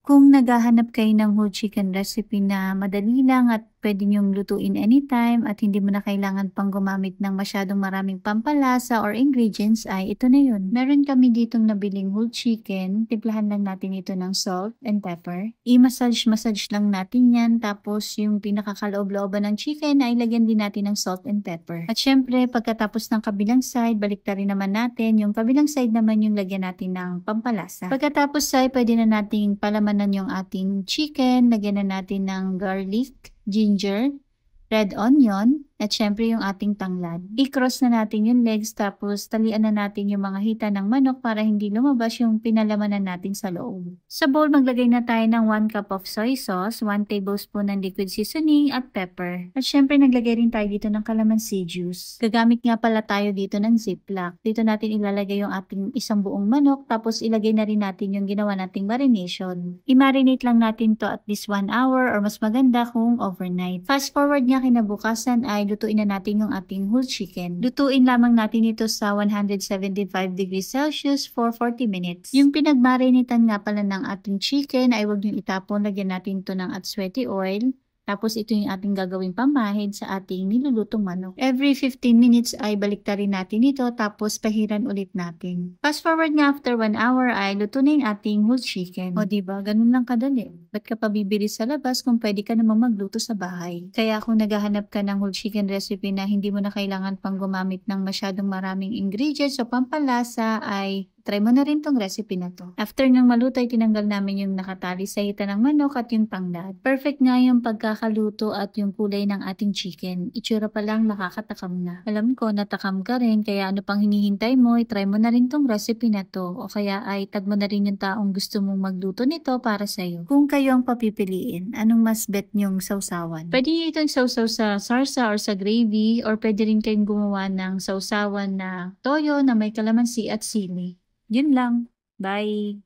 Kung naghahanap kayo ng whole chicken recipe na madali lang at pwede niyong lutuin anytime at hindi mo na kailangan pang gumamit ng masyadong maraming pampalasa or ingredients ay ito na yun. Meron kami ditong nabiling whole chicken. Timplahan lang natin ito ng salt and pepper. I-massage lang natin yan. Tapos yung pinakakaloob-looban ng chicken ay lagyan din natin ng salt and pepper. At syempre pagkatapos ng kabilang side, baliktarin naman natin. Yung kabilang side naman yung lagyan natin ng pampalasa. Pagkatapos ay pwede na nating palamanan yung ating chicken. Lagyan na natin ng garlic, ginger, red onion, at syempre yung ating tanglad. I-cross na natin yung legs tapos talian na natin yung mga hita ng manok para hindi lumabas yung pinalamanan natin sa loob. Sa bowl, maglagay na tayo ng 1 cup of soy sauce, 1 tablespoon ng liquid seasoning at pepper. At syempre naglagay rin tayo dito ng calamansi juice. Gagamit nga pala tayo dito ng ziplock. Dito natin ilalagay yung ating isang buong manok tapos ilagay na rin natin yung ginawa nating marination. I-marinate lang natin to at least 1 hour or mas maganda kung overnight. Fast forward nga kinabukasan ay lutuin na natin yung ating whole chicken. Lutuin lamang natin ito sa 175 degrees Celsius for 40 minutes. Yung pinagmarinitan nga pala ng ating chicken ay huwag niyong itapon. Lagyan natin ito ng sweaty oil. Tapos ito yung ating gagawing pamahid sa ating nilulutong manok. Every 15 minutes ay baliktarin natin ito tapos pahiran ulit natin. Fast forward nga after 1 hour ay luto na yung ating whole chicken. O diba, ganun lang kadali. Ba't ka pa bibili sa labas kung pwede ka naman magluto sa bahay? Kaya kung naghahanap ka ng whole chicken recipe na hindi mo na kailangan pang gumamit ng masyadong maraming ingredients o pampalasa ay try mo na rin tong recipe na to. After ng maluto ay tinanggal namin yung nakatali sa hita ng manok at yung tanglad. Perfect nga yung pagkakaluto at yung kulay ng ating chicken. Itsura pa lang nakakatakam na. Alam ko natakam ka rin kaya ano pang hinihintay mo, i-try mo na rin tong recipe na to. O kaya ay tag mo na rin yung taong gusto mong magluto nito para sa'yo. Kung kayo ang papipiliin, anong mas bet nyong sausawan? Pwede nyo itong sausaw sa sarsa or sa gravy or pwede rin kayong gumawa ng sausawan na toyo na may kalamansi at sili. Yun lang. Bye!